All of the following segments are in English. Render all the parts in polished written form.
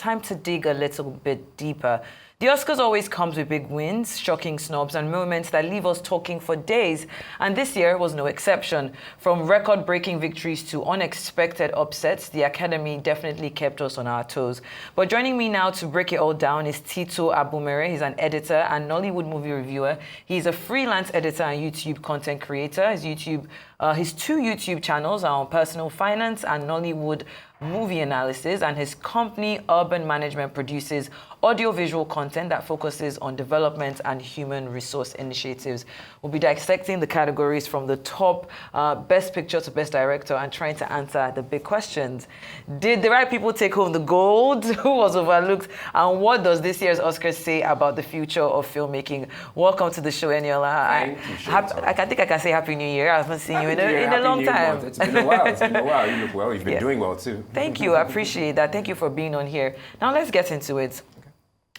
time to dig a little bit deeper. The Oscars always comes with big wins, shocking snubs, and moments that leave us talking for days. And this year was no exception. From record-breaking victories to unexpected upsets, the Academy definitely kept us on our toes. But joining me now to break it all down is Tito Abumere. He's an editor and Nollywood movie reviewer. He's a freelance editor and YouTube content creator. His two YouTube channels are on personal finance and Nollywood movie analysis, and his company Urban Management produces audiovisual content that focuses on development and human resource initiatives. We'll be dissecting the categories from the top best picture to best director and trying to answer the big questions. Did the right people take home the gold? Who was overlooked? And what does this year's Oscars say about the future of filmmaking? Welcome to the show, Eniola. Thank you, I think I can say Happy New Year. I haven't seen you in a long time. It's been a while. It's been a while. You look well. You've been doing well too. Thank you. I appreciate that. Thank you for being on here. Now let's get into it.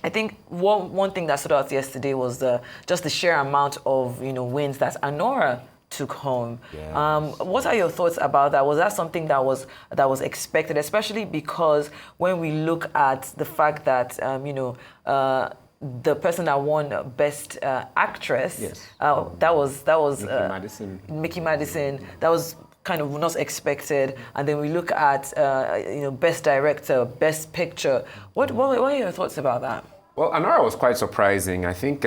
I think one thing that stood out yesterday was just the sheer amount of wins that Anora took home. Yes. What are your thoughts about that? Was that something that was expected, especially because when we look at the fact that the person that won Best Actress, yes. that was Mickey Madison. That was kind of not expected, and then we look at Best Director, Best Picture. What are your thoughts about that? Well, Anora was quite surprising. I think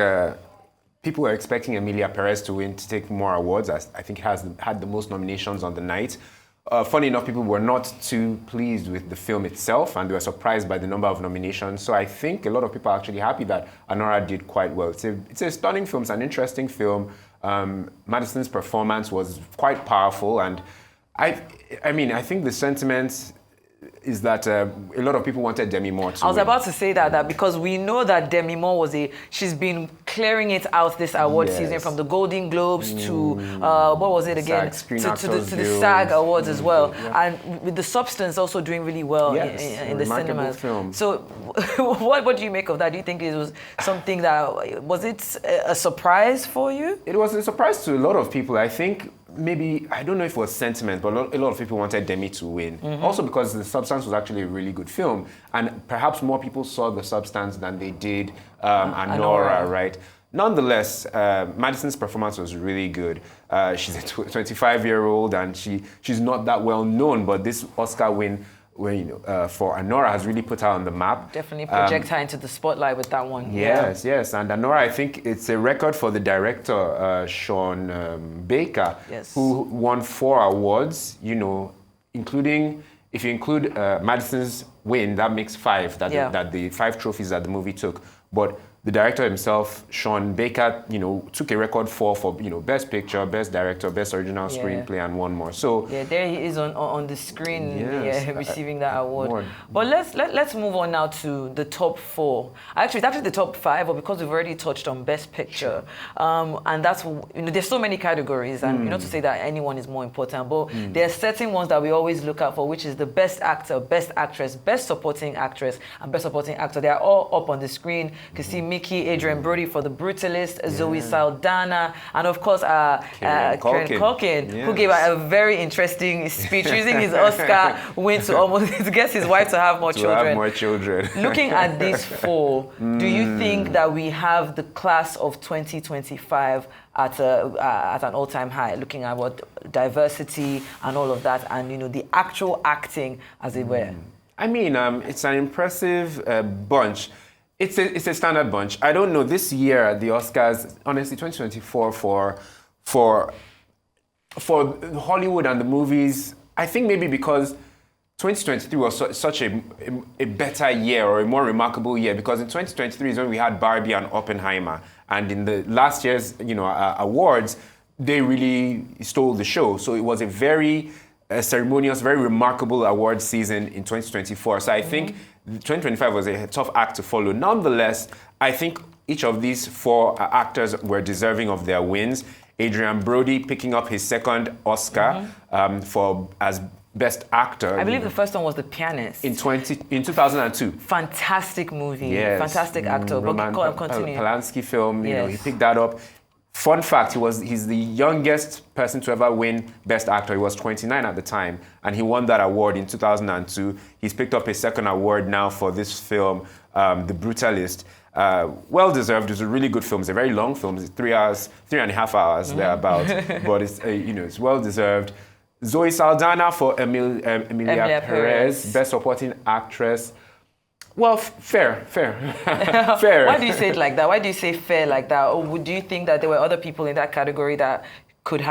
people were expecting Emilia Perez to take more awards. I think had the most nominations on the night. Funny enough, people were not too pleased with the film itself, and they were surprised by the number of nominations. So I think a lot of people are actually happy that Anora did quite well. It's a stunning film. It's an interesting film. Madison's performance was quite powerful, and I think the sentiment is that a lot of people wanted Demi Moore to I was win. about to say that because we know that Demi Moore she's been clearing it out this award season, from the Golden Globes to what was it again, to the SAG Awards as well, and with The Substance also doing really well in the cinemas. Film. So what do you make of that? Do you think it was something that was it a surprise for you? It was a surprise to a lot of people. I think maybe, I don't know if it was sentiment, but a lot of people wanted Demi to win. Mm-hmm. Also because The Substance was actually a really good film, and perhaps more people saw The Substance than they did Anora, right? Nonetheless, Madison's performance was really good. She's a 25-year-old, and she's not that well known, but this Oscar win for Anora has really put her on the map. Definitely project her into the spotlight with that one. Yes. And Anora, I think it's a record for the director, Sean Baker, who won 4 awards, including, if you include Madison's win, that makes 5, that the 5 trophies that the movie took. But the director himself, Sean Baker, took a record for Best Picture, Best Director, Best Original Screenplay, and one more. So there he is on the screen, receiving that award. But let's move on now to the top 4. Actually, it's actually the top 5, but because we've already touched on Best Picture, and that's there's so many categories, and not to say that anyone is more important, but there are certain ones that we always look out for, which is the Best Actor, Best Actress, Best Supporting Actress, and Best Supporting Actor. They are all up on the screen. You can see Mickey, Adrian Brody for The Brutalist, Zoe Saldana, and of course Kieran Culkin, who gave a very interesting speech using his Oscar win to get his wife to have more children. Looking at these 4, do you think that we have the class of 2025 at an all-time high, looking at what diversity and all of that, and the actual acting, as it were? I mean, it's an impressive bunch. It's a standard bunch. I don't know, this year, the Oscars, honestly, 2024 for Hollywood and the movies, I think maybe because 2023 was such a better year, or a more remarkable year, because in 2023 is when we had Barbie and Oppenheimer, and in the last year's awards, they really stole the show. So it was a very ceremonious, very remarkable award season in 2024. So I think 2025 was a tough act to follow. Nonetheless, I think each of these 4 actors were deserving of their wins. Adrian Brody picking up his 2nd Oscar as Best Actor. I believe the first one was The Pianist. In 2002. Fantastic movie. Yes. Fantastic actor. Roman But continue. Polanski film, he picked that up. Fun fact, he's the youngest person to ever win Best Actor. He was 29 at the time, and he won that award in 2002. He's picked up a second award now for this film, The Brutalist. Well-deserved. It's a really good film. It's a very long film. It's 3.5 hours thereabout. But it's well-deserved. Zoe Saldana for Emilia Perez, Best Supporting Actress. Well, fair. Fair. Why do you say it like that? Why do you say fair like that? Or do you think that there were other people in that category that should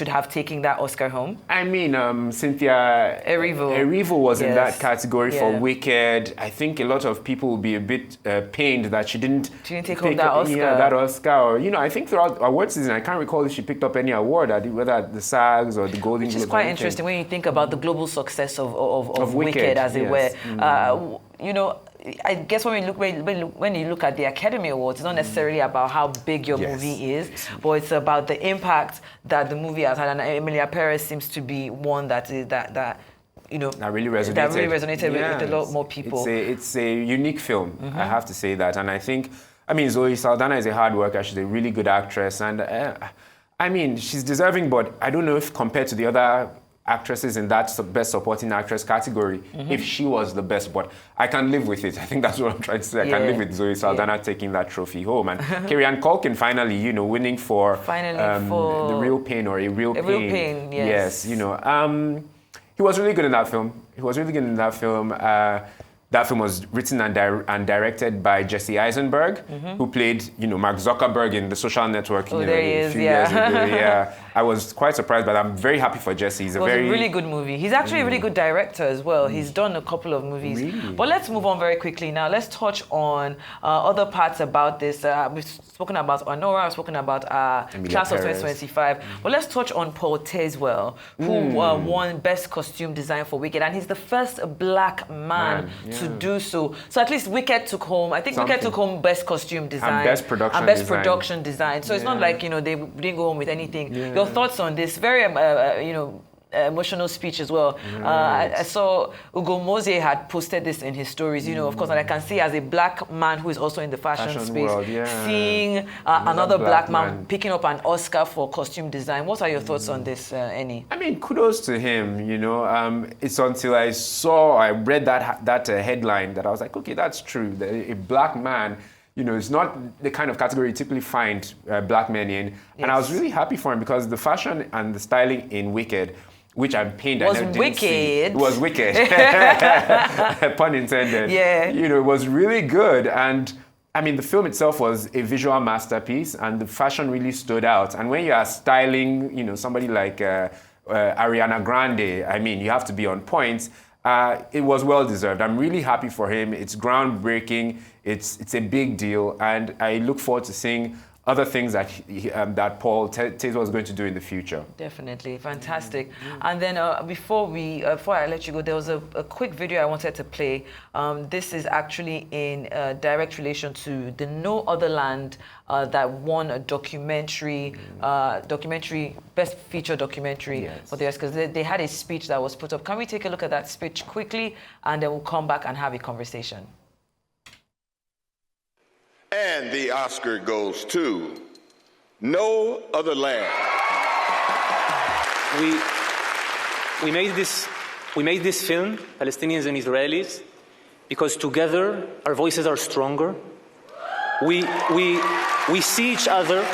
have taken that Oscar home? I mean, Cynthia Erivo was in that category for Wicked. I think a lot of people will be a bit pained that she didn't take home that Oscar. Yeah, that Oscar. Or, I think throughout award season, I can't recall if she picked up any award, whether at the SAGs or the Golden Globes. Which is quite interesting when you think about the global success of Wicked, as it were. I guess when you look at the Academy Awards, it's not necessarily about how big your movie is, but it's about the impact that the movie has had. And Emilia Perez seems to be one that really resonated with a lot more people. It's a unique film, I have to say that. And I think, Zoe Saldana is a hard worker. She's a really good actress, and she's deserving. But I don't know if compared to the other actresses in that Best Supporting Actress category, if she was the best, but I can live with it. I think that's what I'm trying to say. I can live with Zoe Saldana taking that trophy home. And Kerry-Ann Culkin finally, winning for The Real Pain or A Real Pain. A Real Pain, yes. He was really good in that film. That film was written and directed by Jesse Eisenberg, who played, Mark Zuckerberg in The Social Network. There he is, years ago. Yeah, I was quite surprised, but I'm very happy for Jesse. It was a really good movie. He's actually a really good director as well. He's done a couple of movies. Really? But let's move on very quickly now. Let's touch on other parts about this. We've spoken about Anora. We've spoken about Class of 2025. But let's touch on Paul Tazewell, who won Best Costume Design for Wicked, and he's the first black man to do so. So at least Wicked took home. I think Wicked took home Best Costume Design and Best Production Design. So it's not like they didn't go home with anything. Your thoughts on this? Very emotional speech as well. I saw Ugo Mose had posted this in his stories. Of course, and I can see as a black man who is also in the fashion space, world, seeing another black man picking up an Oscar for costume design. What are your thoughts on this, Eni? Kudos to him. It's until I read that headline that I was like, okay, that's true. A black man. It's not the kind of category you typically find black men in. Yes. And I was really happy for him because the fashion and the styling in Wicked, which I'm pained I never didn't see. It was wicked. Pun intended. Yeah. It was really good. And the film itself was a visual masterpiece and the fashion really stood out. And when you are styling, somebody like Ariana Grande, you have to be on point. It was well-deserved. I'm really happy for him. It's groundbreaking. It's a big deal. And I look forward to seeing other things that Paul Tazewell is going to do in the future. Definitely. Fantastic. And then before I let you go, there was a quick video I wanted to play. This is actually in direct relation to the No Other Land that won a documentary, best feature documentary for the Oscars. Because they had a speech that was put up. Can we take a look at that speech quickly, and then we'll come back and have a conversation. And the Oscar goes to No Other Land. We made this film, Palestinians and Israelis, because together our voices are stronger. We see each other.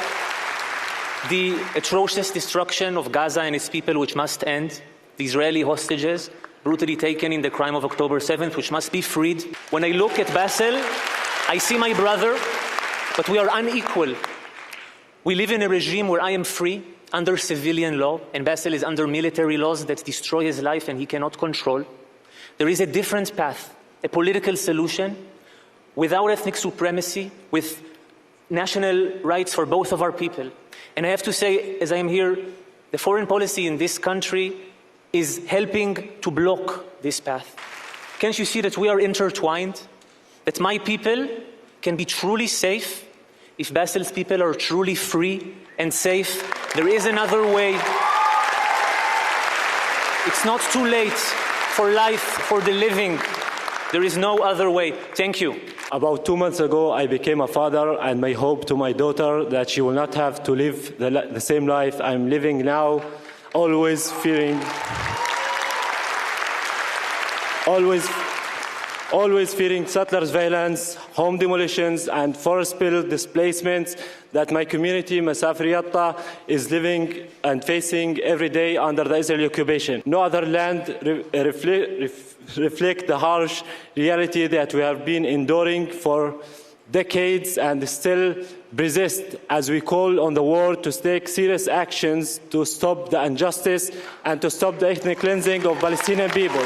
The atrocious destruction of Gaza and its people, which must end. The Israeli hostages brutally taken in the crime of October 7th, which must be freed. When I look at Bassel, I see my brother, but we are unequal. We live in a regime where I am free under civilian law, and Bassel is under military laws that destroy his life and he cannot control. There is a different path, a political solution, without ethnic supremacy, with national rights for both of our people. And I have to say, as I am here, the foreign policy in this country is helping to block this path. Can't you see that we are intertwined? That my people can be truly safe if Bassel's people are truly free and safe. There is another way. It's not too late for life, for the living. There is no other way. Thank you. About 2 months ago, I became a father, and my hope to my daughter that she will not have to live the same life I'm living now, always fearing settlers' violence, home demolitions, and forest spill displacements that my community, Masafriyatta, is living and facing every day under the Israeli occupation. No other land reflect the harsh reality that we have been enduring for decades and still persist as we call on the world to take serious actions to stop the injustice and to stop the ethnic cleansing of Palestinian people.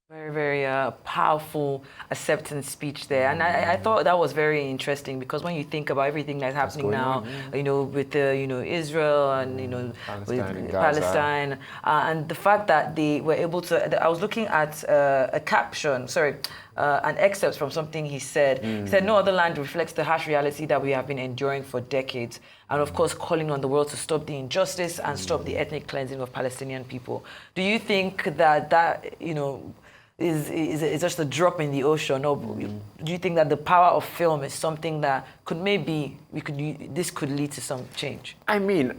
Very, very powerful acceptance speech there. And I thought that was very interesting because when you think about everything that's happening now, with the, Israel and, with Palestine, and the fact that they were able to, I was looking at a caption, an excerpt from something he said. He said, no other land reflects the harsh reality that we have been enduring for decades. And of course, calling on the world to stop the injustice and stop the ethnic cleansing of Palestinian people. Do you think that is just a drop in the ocean, or do you think that the power of film is something that could this could lead to some change? I mean,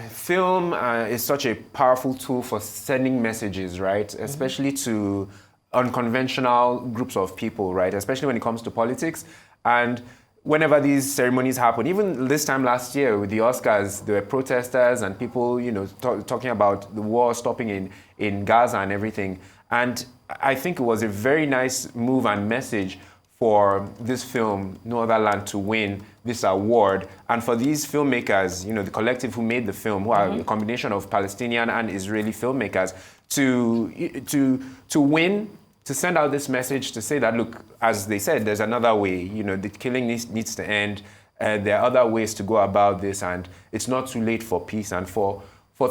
film is such a powerful tool for sending messages, right? Especially to unconventional groups of people, right? Especially when it comes to politics. And whenever these ceremonies happen, even this time last year with the Oscars, there were protesters and people, talking about the war stopping in Gaza and everything. And I think it was a very nice move and message for this film, No Other Land, to win this award. And for these filmmakers, the collective who made the film, who are a combination of Palestinian and Israeli filmmakers, to win, to send out this message to say that, look, as they said, there's another way. The killing needs to end. There are other ways to go about this, and it's not too late for peace and for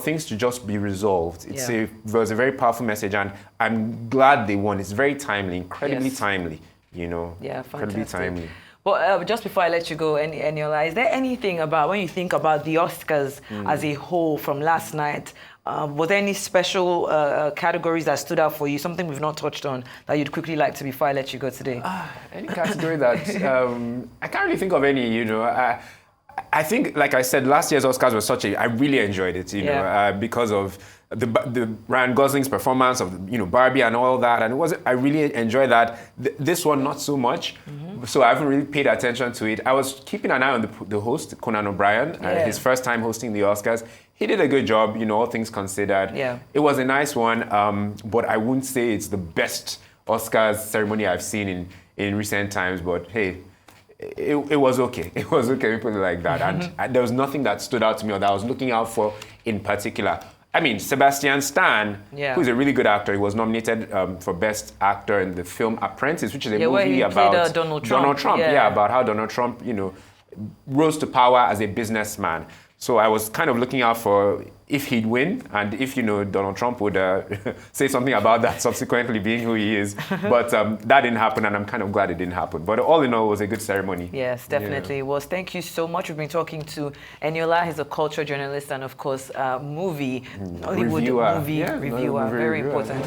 things to just be resolved. It was a very powerful message, and I'm glad they won. It's very timely, incredibly timely. Yeah, incredibly timely. But just before I let you go, Eniola, is there anything about, when you think about the Oscars as a whole from last night, were there any special categories that stood out for you, something we've not touched on, that you'd quickly like to before I let you go today? Any category that, I can't really think of any, I think, like I said, last year's Oscars was I really enjoyed it, because of the Ryan Gosling's performance of, Barbie and all that. And I really enjoyed that. This one, not so much. So I haven't really paid attention to it. I was keeping an eye on the host, Conan O'Brien, his first time hosting the Oscars. He did a good job, all things considered. Yeah. It was a nice one, but I wouldn't say it's the best Oscars ceremony I've seen in recent times, but hey, it was okay. It was okay, we put it like that. And there was nothing that stood out to me or that I was looking out for in particular. I mean, Sebastian Stan, who's a really good actor, he was nominated for Best Actor in the film Apprentice, which is a movie about Donald Trump. About how Donald Trump, rose to power as a businessman. So I was kind of looking out for if he'd win and if, Donald Trump would say something about that subsequently, being who he is. But that didn't happen, and I'm kind of glad it didn't happen. But all in all, it was a good ceremony. Yes, definitely it was. Thank you so much. We've been talking to Eniola. He's a culture journalist and, of course, movie reviewer. Very important.